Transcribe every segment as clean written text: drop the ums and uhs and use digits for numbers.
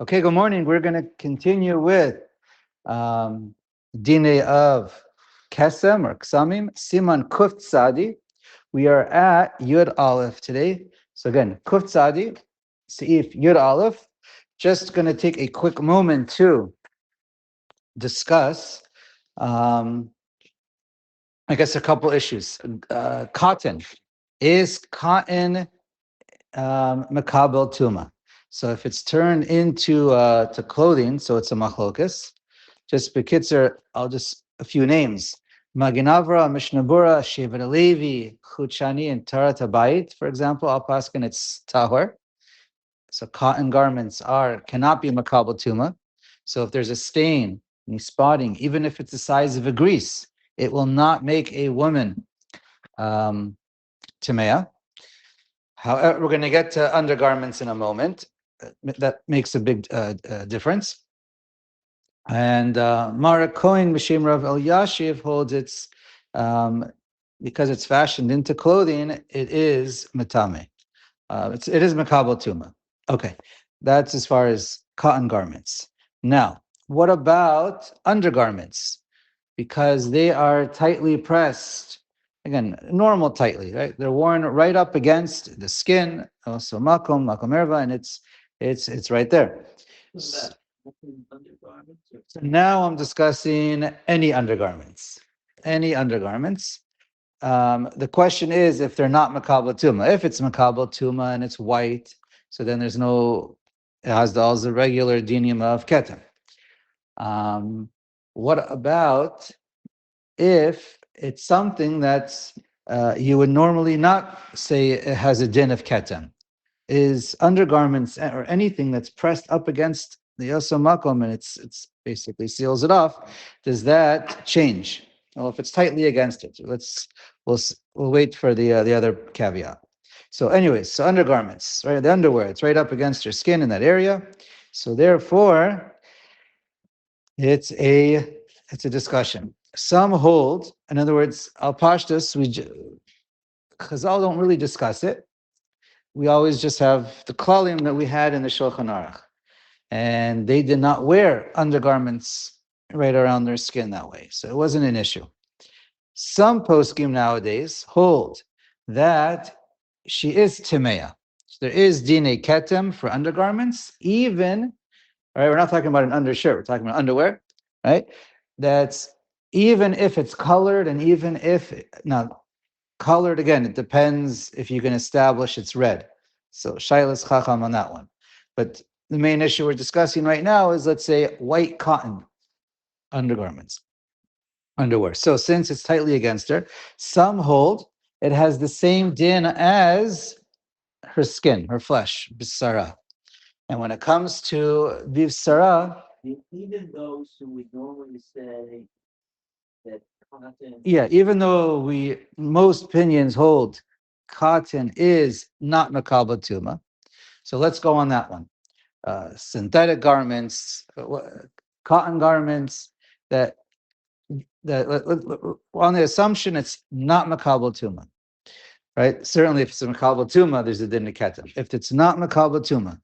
Okay, good morning. We're going to continue with Dine of Kesem or Ksamim, Siman Kuf Tzadi. We are at Yud Aleph today. So again, Kuf Tzadi, Seif Yud Aleph. Just going to take a quick moment to discuss, I guess, a couple issues. Cotton. Is cotton makabel tuma? So if it's turned into to clothing, so it's a machlokas. Just bekitzer, I'll just a few names: Maginavra, Mishnabura, Shevet Alevi, Chuchani, and Tarat Habayit. For example, Al Paskin, it's tahor. So cotton garments cannot be makabel tuma. So if there's a stain, any spotting, even if it's the size of a grease, it will not make a woman tamea. However, we're going to get to undergarments in a moment. That makes a big difference. And Mara Cohen Mishim Rav Elyashiv holds because it's fashioned into clothing, it is matame. It is makabel tuma. Okay, that's as far as cotton garments. Now, what about undergarments? Because they are tightly pressed. Again, normal tightly, right? They're worn right up against the skin, also makom erva, and it's right there. So now I'm discussing any undergarments. Any undergarments. The question is if they're not makabel tuma. If it's makabel tuma and it's white, so then it has all the regular dinim of ketem. What about if it's something that's you would normally not say it has a din of ketem? Is undergarments or anything that's pressed up against the yosem makom and it's basically seals it off? Does that change? Well, if it's tightly against it, we'll wait for the other caveat. So, anyways, so undergarments, right? The underwear, it's right up against your skin in that area. So, therefore, it's a discussion. Some hold, in other words, al pashtus, Chazal don't really discuss it. We always just have the klalim that we had in the Shulchan Aruch. And they did not wear undergarments right around their skin that way. So it wasn't an issue. Some poskim nowadays hold that she is timeya. So there is dine ketem for undergarments, even, all right, we're not talking about an undershirt, we're talking about underwear, right? That's even if it's colored and even if, now, colored, again, it depends if you can establish it's red. So shailas chacham on that one. But the main issue we're discussing right now is, let's say, white cotton underwear. So since it's tightly against her, some hold it has the same din as her skin, her flesh, bisara. And when it comes to bisara, Even those who would normally say that cotton. yeah, even though most opinions hold cotton is not makabel tuma. So let's go on that one. Synthetic garments, cotton garments that on the assumption it's not makabel tuma, right? Certainly, if it's a makabel tuma, there's a din of ketem. If it's not makabel tuma,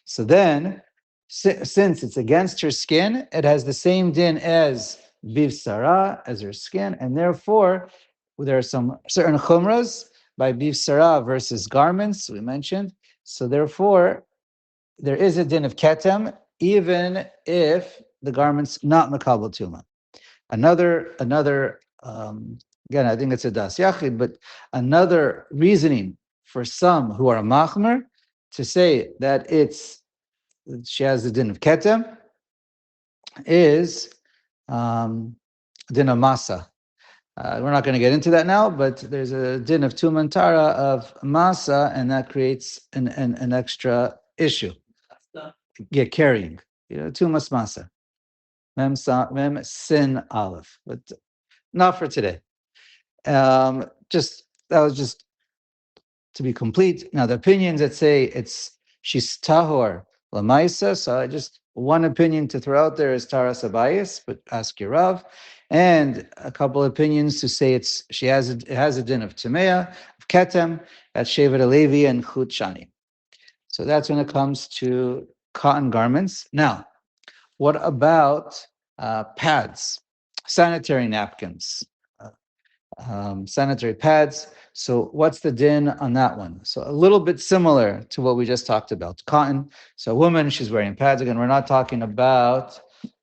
so then since it's against her skin, it has the same din as bivsara, as her skin, and therefore there are some certain chumras by bivsara versus garments we mentioned. So therefore, there is a din of ketem, even if the garment's not makabel tuma. Another again, I think it's a das yachid, but another reasoning for some who are machmer to say that she has the din of ketem is din of masa. We're not going to get into that now, but there's a din of tumantara of masa, and that creates an extra issue. Yeah, carrying. Tumas masa. Mem sin aleph, but not for today. That was just to be complete. Now the opinions that say she's tahor lamaisa. So just one opinion to throw out there is taras abayis, but ask your Rav, and a couple opinions to say it has a din of tamea, of ketem, at shevet alevi and chut shani. So that's when it comes to cotton garments. Now, what about pads, sanitary napkins, uh, sanitary pads? So, what's the din on that one? So, a little bit similar to what we just talked about, cotton. So, a woman, she's wearing pads. Again, we're not talking about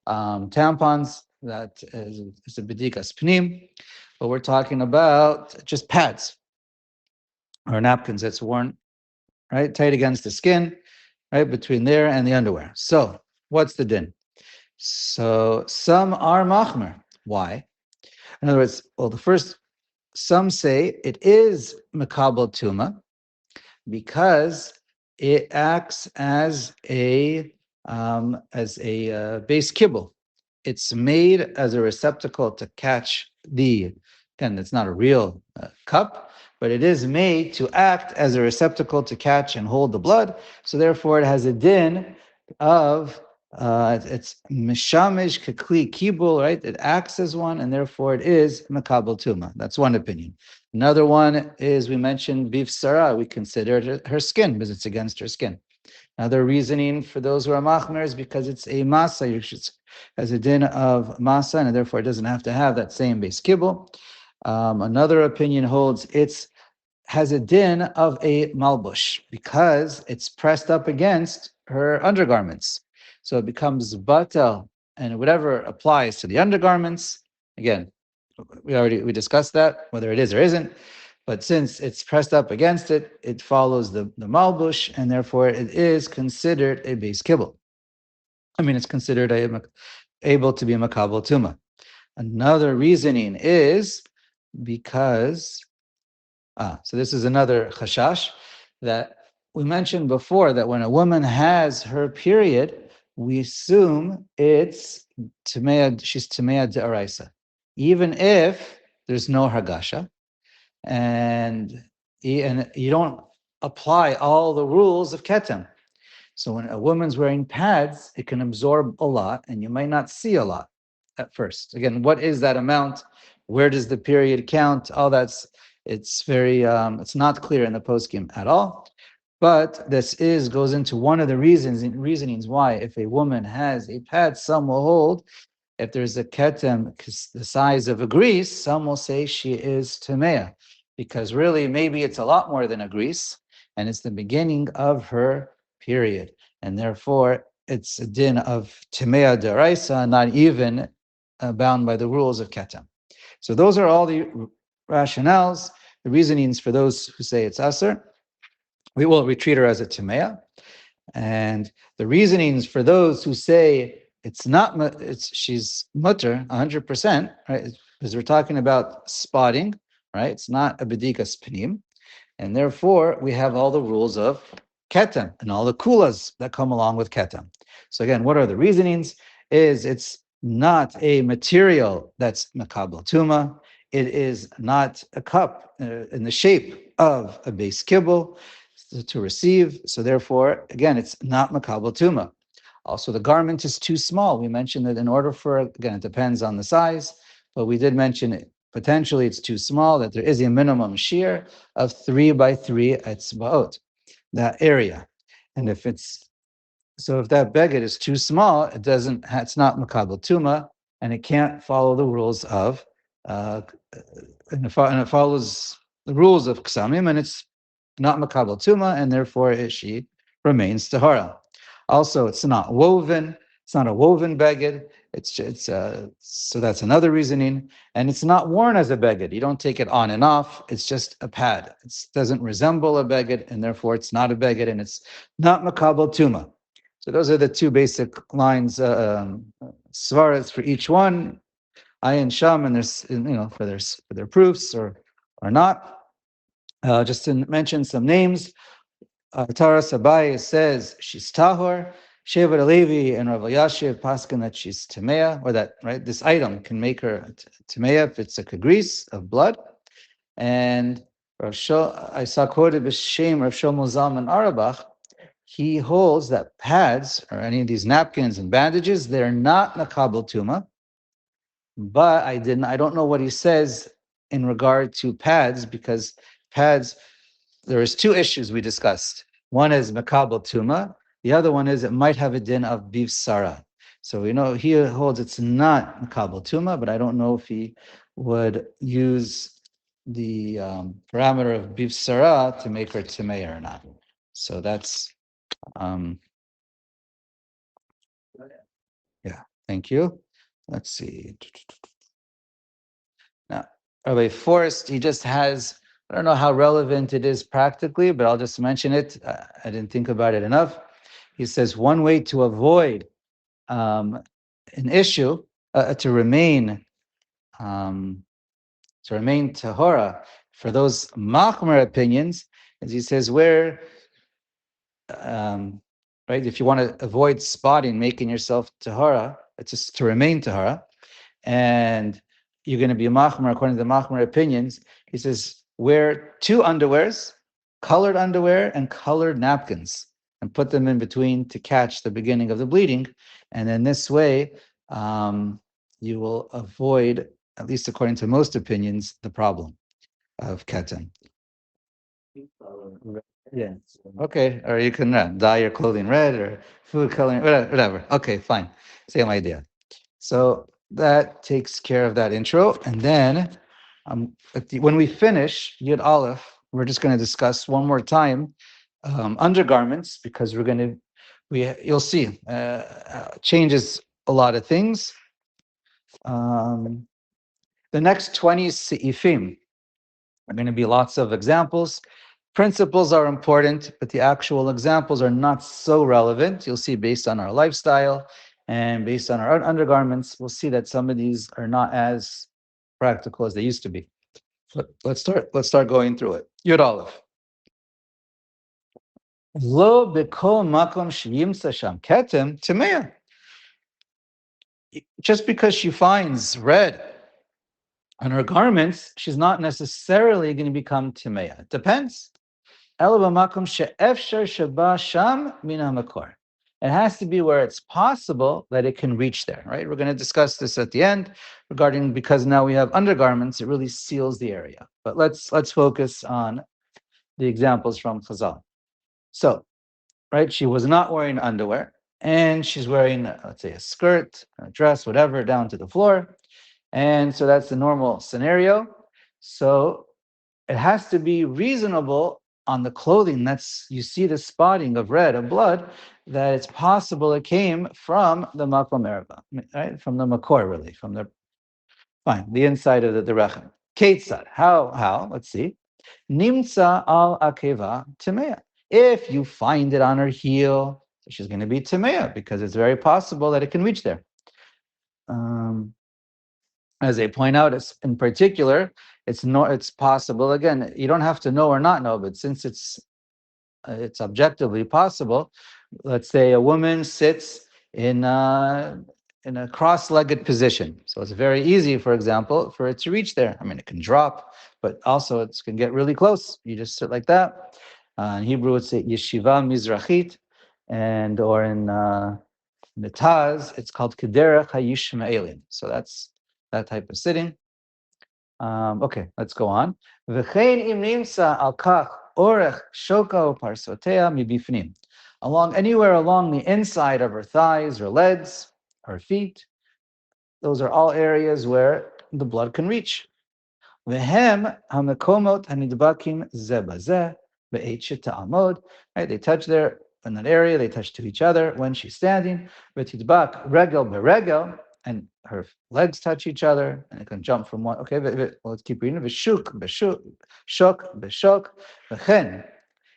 tampons. That is a bedikas pnim, but we're talking about just pads or napkins that's worn right tight against the skin, right between there and the underwear. So, what's the din? So some are machmer. Why? In other words, well, the first, some say it is makabel tuma because it acts as a base kibble. It's made as a receptacle to catch the. Again, it's not a real cup, but it is made to act as a receptacle to catch and hold the blood. So therefore, it has a din of it's mishamish kakli kibul, right? It acts as one, and therefore it is makabel tuma. That's one opinion. Another one is we mentioned beef sarah. We considered her skin because it's against her skin. Another reasoning for those who are machmer is because it's a masa. It has a din of masa, and therefore it doesn't have to have that same base kibble. Another opinion holds it's has a din of a malbush because it's pressed up against her undergarments. So it becomes batel, and whatever applies to the undergarments, again, we discussed that, whether it is or isn't. But since it's pressed up against it, it follows the malbush, and therefore it is considered a base kibble. I mean, it's considered able to be a makabel tuma. Another reasoning is because so this is another chashash that we mentioned before that when a woman has her period, we assume it's tamea, she's tamea de'araisa, even if there's no hargasha, and you don't apply all the rules of ketem. So when a woman's wearing pads, it can absorb a lot, and you might not see a lot at first. Again, what is that amount? Where does the period count? All that's it's very it's not clear in the poskim at all. But this is goes into one of the reasonings why if a woman has a pad, some will hold if there's a ketem the size of a grease, some will say she is tamea, because really maybe it's a lot more than a grease, and it's the beginning of her period, and therefore it's a din of tamea deraisa, not even bound by the rules of ketem. So those are all the rationales, the reasonings for those who say it's aser. We treat her as a tamea. And the reasonings for those who say it's not, it's she's mutter 100%, right? Because we're talking about spotting, right? It's not a bedikas panim, and therefore we have all the rules of ketem and all the kulas that come along with ketem. So again, what are the reasonings? Is it's not a material that's makabel tuma. It is not a cup in the shape of a base kibble to receive. So therefore, again, it's not makabel tuma. Also, the garment is too small. We mentioned that in order for, again, it depends on the size, but we did mention it. Potentially it's too small, that there is a minimum shear of 3 by 3 etzbaot, that area. And if it's, so if that beged is too small, it's not makabel tuma, and it can't follow the rules of, uh, and it follows the rules of ksamim, and it's not makabel tuma, and therefore she remains tahara. Also, it's not woven. It's not a woven beged. So that's another reasoning, and it's not worn as a beged. You don't take it on and off. It's just a pad. It doesn't resemble a beged, and therefore it's not a beged, and it's not makabel tuma. So those are the two basic lines, svaras for each one, ayin sham, and there's for their proofs or not. Just to mention some names, Taras Abai says she's tahor. Shevet Levi and Rav Yashiv paskin that she's tamea, or that right this item can make her tamea if it's a kagris of blood. And I saw quoted b'shem Rav Shlomo Zalman Auerbach. He holds that pads or any of these napkins and bandages, they're not nakabel tuma. But I don't know what he says in regard to pads, because pads, there is two issues we discussed. One is makabel tuma, The other one is it might have a din of bivsara. So we know he holds it's not makabel tuma, but I don't know if he would use the parameter of bivsara to make her timei or not. So that's um, yeah. Thank you. Let's see. Now, Rabbi Forrest, he just has, I don't know how relevant it is practically, but I'll just mention it. I didn't think about it enough. He says one way to avoid um, an issue, um, to remain tahora for those machmer opinions, as he says, where, um, right, if you want to avoid spotting, making yourself tahora, it's just to remain tahora, and you're going to be a machmer according to the machmer opinions. He says wear two underwears, colored underwear and colored napkins, and put them in between to catch the beginning of the bleeding, and then this way you will avoid, at least according to most opinions, the problem of keten. Yeah. Okay. Or you can dye your clothing red or food coloring, whatever. Okay, fine. Same idea. So that takes care of that intro. And then when we finish Yud Aleph, we're just going to discuss one more time undergarments because you'll see, changes a lot of things. Um, the next 20 seifim are going to be lots of examples. Principles are important, but the actual examples are not so relevant. You'll see based on our lifestyle and based on our undergarments, we'll see that some of these are not as practical as they used to be. But let's start going through it. Yud Aleph. Lo b'kol makom sheyimsa sham ketem tamea. Just because she finds red on her garments, she's not necessarily going to become tamea. It depends. It has to be where it's possible that it can reach there, right? We're going to discuss this at the end regarding, because now we have undergarments, it really seals the area. But let's focus on the examples from Chazal. So, right, she was not wearing underwear, and she's wearing, let's say, a skirt, a dress, whatever, down to the floor. And so that's the normal scenario. So it has to be reasonable on the clothing. That's, you see the spotting of red, of blood, that it's possible it came from the makom erba, right? From the makor, really, from the, fine, the inside of the rechem. Ketzad, how? Let's see. Nimtza al akeva tamea. If you find it on her heel, so she's going to be tamea because it's very possible that it can reach there. Um, as they point out, it's in particular, it's possible. Again, you don't have to know or not know, but since it's objectively possible. Let's say a woman sits in a cross-legged position, so it's very easy, for example, for it to reach there. I mean, it can drop, but also it can get really close. You just sit like that. In Hebrew, it's yeshiva mizrachit, and or in the Taz, it's called kederech hayishmaelim. So that's that type of sitting. Okay, let's go on. V'chein im nimsa al kach orech shoka parsotea mibifnim. Anywhere along the inside of her thighs, her legs, her feet, those are all areas where the blood can reach. V'hem hamakomot hanidbakim ze bazeh be'et sheta'amod. Right, they touch there in that area. They touch to each other when she's standing. V'tidbak regel beregel, and her legs touch each other, and it can jump from one. Okay, let's keep reading. V'shuk b'shuk, shok b'shok, v'chen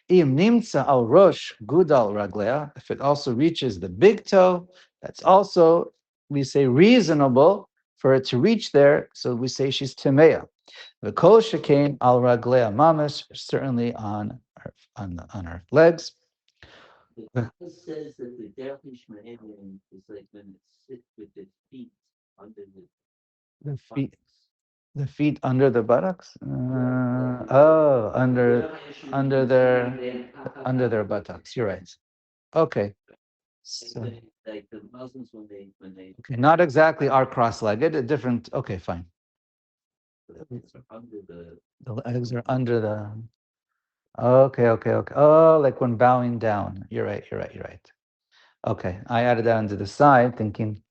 im nimtza al rosh gudal raglea. If it also reaches the big toe, that's also, we say, reasonable for it to reach there. So we say she's timeya. The kol shekain al raglea mamash, certainly on her legs. It says that the derech ishmaelim is like when it sits with its feet under The feet, buttocks. the feet under the buttocks. Under their buttocks. You're right. Okay. So, Like the Muslims when they okay, not exactly are cross-legged. A different. Okay, fine. the legs are under the The legs are under the. Okay. Oh, like when bowing down. You're right. Okay, I added that onto the side, thinking,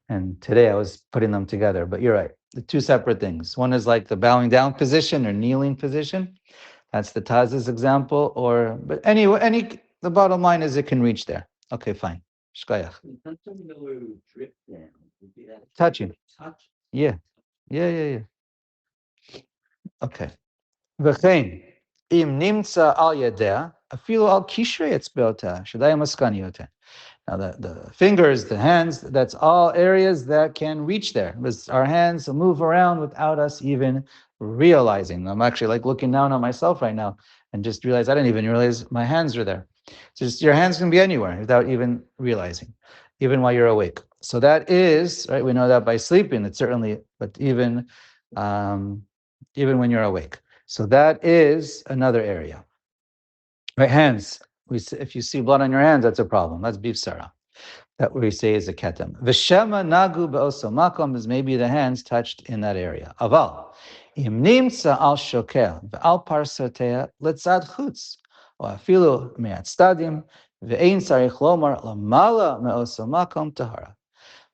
and today I was putting them together. But you're right, the two separate things. One is like the bowing down position or kneeling position. That's the Taz's example. Or but anyway, the bottom line is it can reach there. Okay, fine. Shkoyach. Sometimes you know where it would drip down. Would be that Touching. touch? Yeah. Yeah. Okay. V'chein, im nimtza al yadeh, afilu al kishrei etzbeotah, shadayim askaniyoteh. Now, the fingers, the hands, that's all areas that can reach there. Because our hands move around without us even realizing. I'm actually like looking down on myself right now and just realize I didn't even realize my hands are there. So just your hands can be anywhere without even realizing, even while you're awake. So that is, right, we know that by sleeping, it's certainly, but um, even when you're awake. So that is another area. Right, hands. If you see blood on your hands, that's a problem. That's beef sarah. That we say is a ketem. V'shema nagu be'oso makom is maybe the hands touched in that area. Aval, im nimtza al shokel ve'al parsotea letzad chutz, or afilu me'at stadim, ve'ein sarich lomar lamala me'oso makom tahara.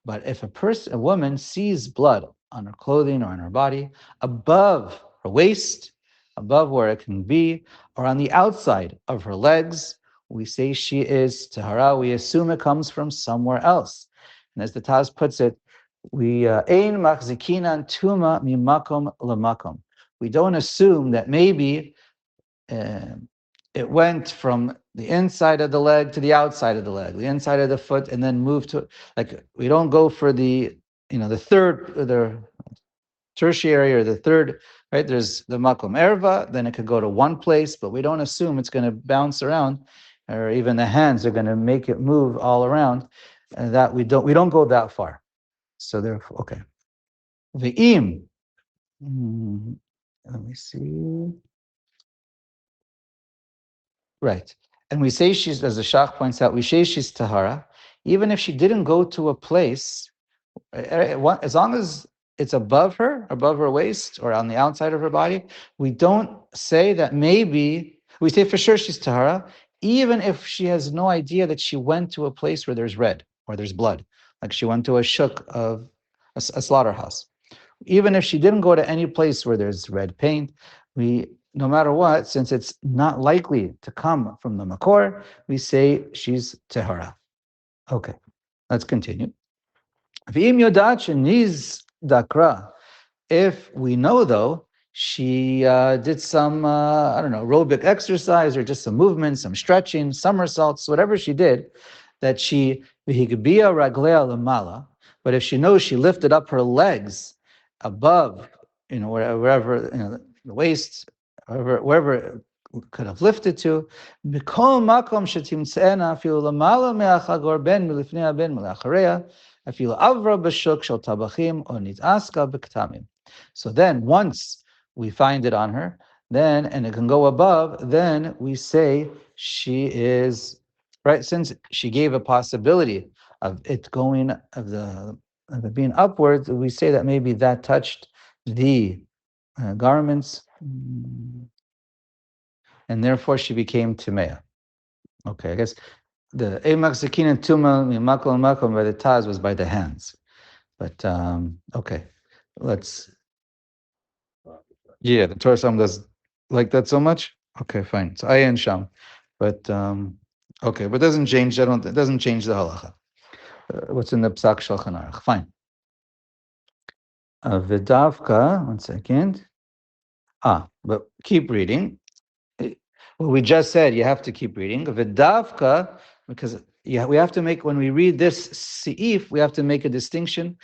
But if a woman sees blood on her clothing or on her body, above her waist, above where it can be, or on the outside of her legs, we say she is tahara. We assume it comes from somewhere else. And as the Taz puts it, we ein machzikinan tuma mimakom lamakom. We don't assume that maybe uh, it went from the inside of the leg to the outside of the leg, the inside of the foot, and then moved to, like, we don't go for the third, the tertiary or the third, right? There's the makom erva, then it could go to one place, but we don't assume it's going to bounce around, or even the hands are going to make it move all around. And that we don't go that far. So therefore, okay. Ve'im. Let me see. Right. And we say she's, as the Shach points out, we say she's Tahara, even if she didn't go to a place, as long as it's above her waist, or on the outside of her body, we don't say that maybe, we say for sure she's Tahara, even if she has no idea that she went to a place where there's red or there's blood, like she went to a shuk of a slaughterhouse. Even if she didn't go to any place where there's red paint, no matter what, since it's not likely to come from the makor, we say she's tehara. Okay, let's continue. V'im yodat sheniz dakra. If we know, though, she did some, I don't know, aerobic exercise or just some movement, some stretching, somersaults, whatever she did, that she, v'higbiya raglea lamala, but if she knows she lifted up her legs above, wherever, the waist, wherever it could have lifted to, mikol makom shetimtzena afilu lamala me'achagor ben milifnei ben milacharei, afilu avra b'shuk shel tabachim or nitaska b'ktamim. So then, once we find it on her, then, and it can go above, then we say she is, right, since she gave a possibility of it going, of it being upwards, we say that maybe that touched the garments, and therefore she became Timea. Okay, I guess the Emak Sakin and Tuma, Makal and Makal by the Taz was by the hands. But, okay, let's. Yeah, the Torah Sham does like that so much. Okay, fine. So Ayin Sham, but okay, but it doesn't change. It doesn't change the halacha. What's in the Psak Shulchan Aruch? Fine. Vidavka. 1 second. But keep reading. Well, we just said you have to keep reading. Vidavka, because we have to make, when we read this seif, we have to make a distinction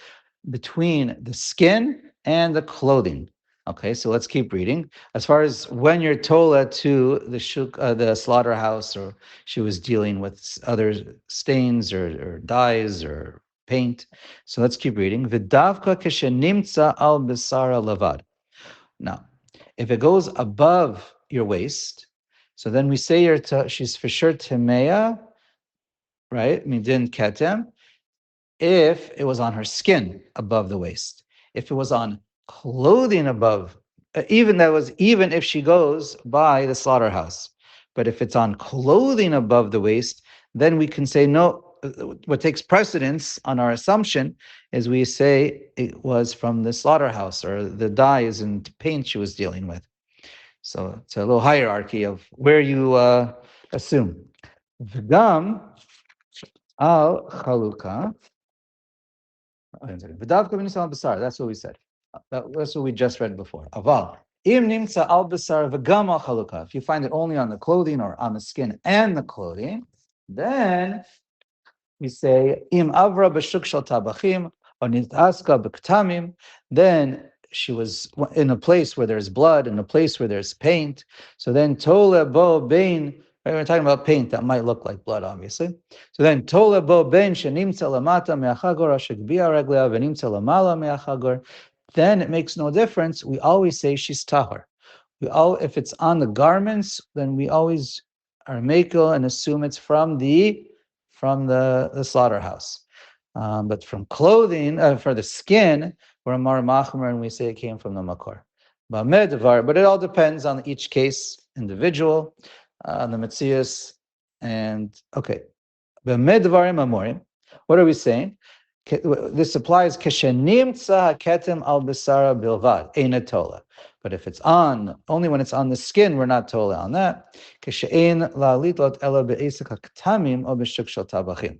between the skin and the clothing. Okay, so let's keep reading. As far as when you're tola to the slaughterhouse, or she was dealing with other stains or dyes or paint. So let's keep reading. V'davka keshenimtza al besara lavad. Now, if it goes above your waist, so then we say she's for sure temeya, right? Midin ketem, if it was on her skin above the waist. If it was on clothing above, even if she goes by the slaughterhouse. But if it's on clothing above the waist, then we can say no, what takes precedence on our assumption is we say it was from the slaughterhouse, or the dye isn't paint she was dealing with. So it's a little hierarchy of where you assume. V'gam al chaluka. V'davka b'nisal al basar. That's what we said. That's what we just read before. Aval. Im nimtza al basar v'gam al chaluka. If you find it only on the clothing or on the skin and the clothing, then we say im avra b'shuk shel tabachim or nitaska b'ktamim. Then she was in a place where there's blood, in a place where there's paint. So then tole bo bein. Right, we're talking about paint that might look like blood, obviously. So then tole bo bein shenimtza lamata me'achagor ashekbia reglea v'nimtza lamala me'achagor. Then it makes no difference. We always say she's tahor. If it's on the garments, then we always are makel and assume it's from the slaughterhouse. But from clothing, for the skin, we're a mar machmer and we say it came from the makor. But it all depends on each case, individual, on the metzius, and okay. What are we saying? This applies keshenimtza ketem al besara bilvad einatola. But if it's only when it's on the skin, we're not tola on that. Keshein la litlot ela be'esek haktamim o b'shuk shel tabachim.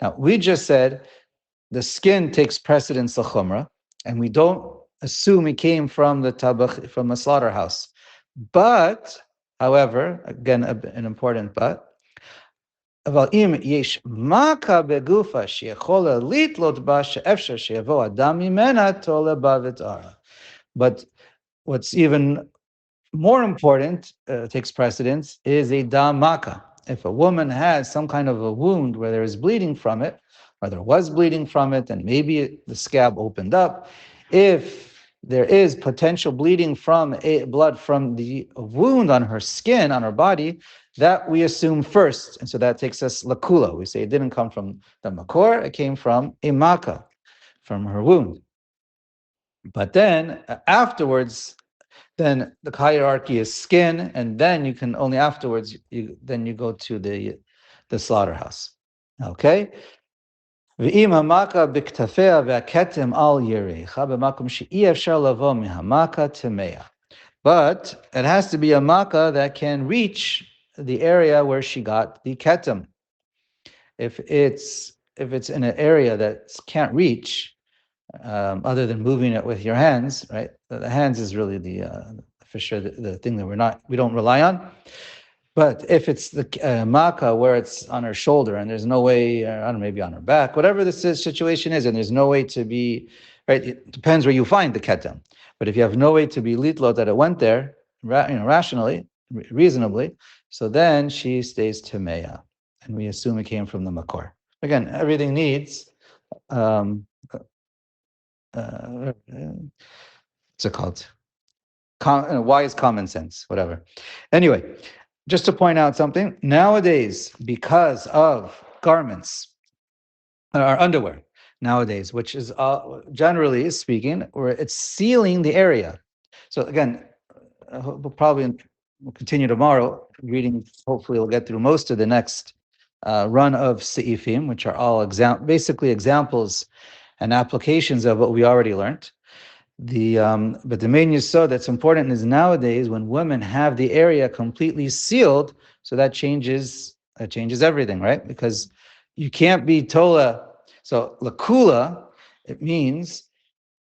Now we just said the skin takes precedence of chumrah, and we don't assume it came from the tabach from a slaughterhouse. But, however, again an important but. אבל אם יש מכה בגופה שיכולה לתלות בה שאפשר שיבוא אדם ממנה תולה בה ותערה. But what's even more important, takes precedence, is a damaka. If a woman has some kind of a wound where there is bleeding from it, or there was bleeding from it, and maybe the scab opened up, if there is potential bleeding from blood from the wound on her skin, on her body, that we assume first. And so that takes us lakula. We say it didn't come from the makor, it came from a maka, from her wound. But then afterwards, then the hierarchy is skin, and then you can only afterwards you go to the slaughterhouse. Okay. ואם המכה בכתפיה והכתם על ירחה במקום שאי אפשר לבוא מהמכה טמאה. But it has to be a makkah that can reach the area where she got the ketem. If it's in an area that can't reach, other than moving it with your hands, right? The hands is really for sure the thing that we don't rely on. But if it's the makkah where it's on her shoulder and there's no way, I don't know, maybe on her back, whatever the situation is, and there's no way to be, right? It depends where you find the ketem. But if you have no way to be litlot that it went there, rationally, reasonably, so then she stays temeya, and we assume it came from the makor. Again, everything needs what's it called? Wise common sense, whatever. Anyway, just to point out something, nowadays, because of garments, or underwear, nowadays, which is generally speaking, where it's sealing the area. So again, we'll continue tomorrow reading. Hopefully, we'll get through most of the next run of seifim, which are all basically examples and applications of what we already learned. But the main yesod that's important is nowadays when women have the area completely sealed, so that changes everything, right? Because you can't be tola. So lakula, it means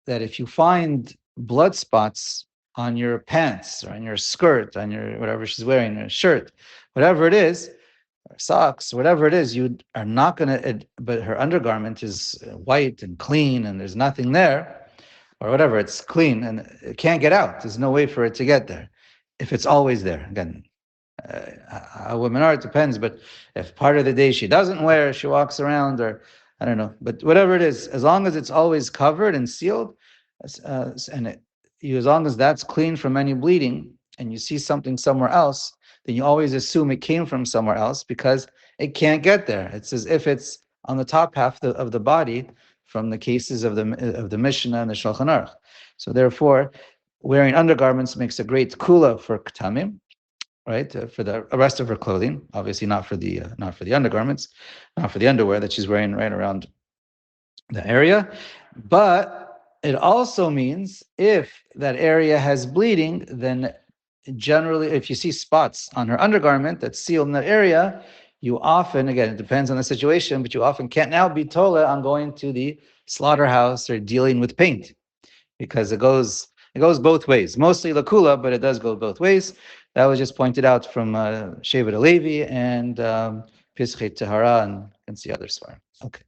that if you find blood spots on your pants or on your skirt, on your whatever she's wearing, her shirt, whatever it is, or socks, whatever it is, you are not going to. But her undergarment is white and clean, and there's nothing there, or whatever, it's clean and it can't get out. There's no way for it to get there. If it's always there, again, how women are, it depends. But if part of the day she doesn't wear, she walks around, or I don't know. But whatever it is, as long as it's always covered and sealed, as long as that's clean from any bleeding, and you see something somewhere else, then you always assume it came from somewhere else because it can't get there. It's as if it's on the top half of the body, from the cases of the Mishnah and the Shulchan Aruch. So therefore, wearing undergarments makes a great kula for ktamim. right? For the rest of her clothing, obviously not for the undergarments, not for the underwear that she's wearing right around the area. But it also means if that area has bleeding, then generally, if you see spots on her undergarment that's sealed in that area, you often, again, it depends on the situation, but you often can't now be told on going to the slaughterhouse or dealing with paint because it goes both ways. Mostly lakula, but it does go both ways. That was just pointed out from Shevet Alevi and Pischei Tahara and the other svarim. Okay.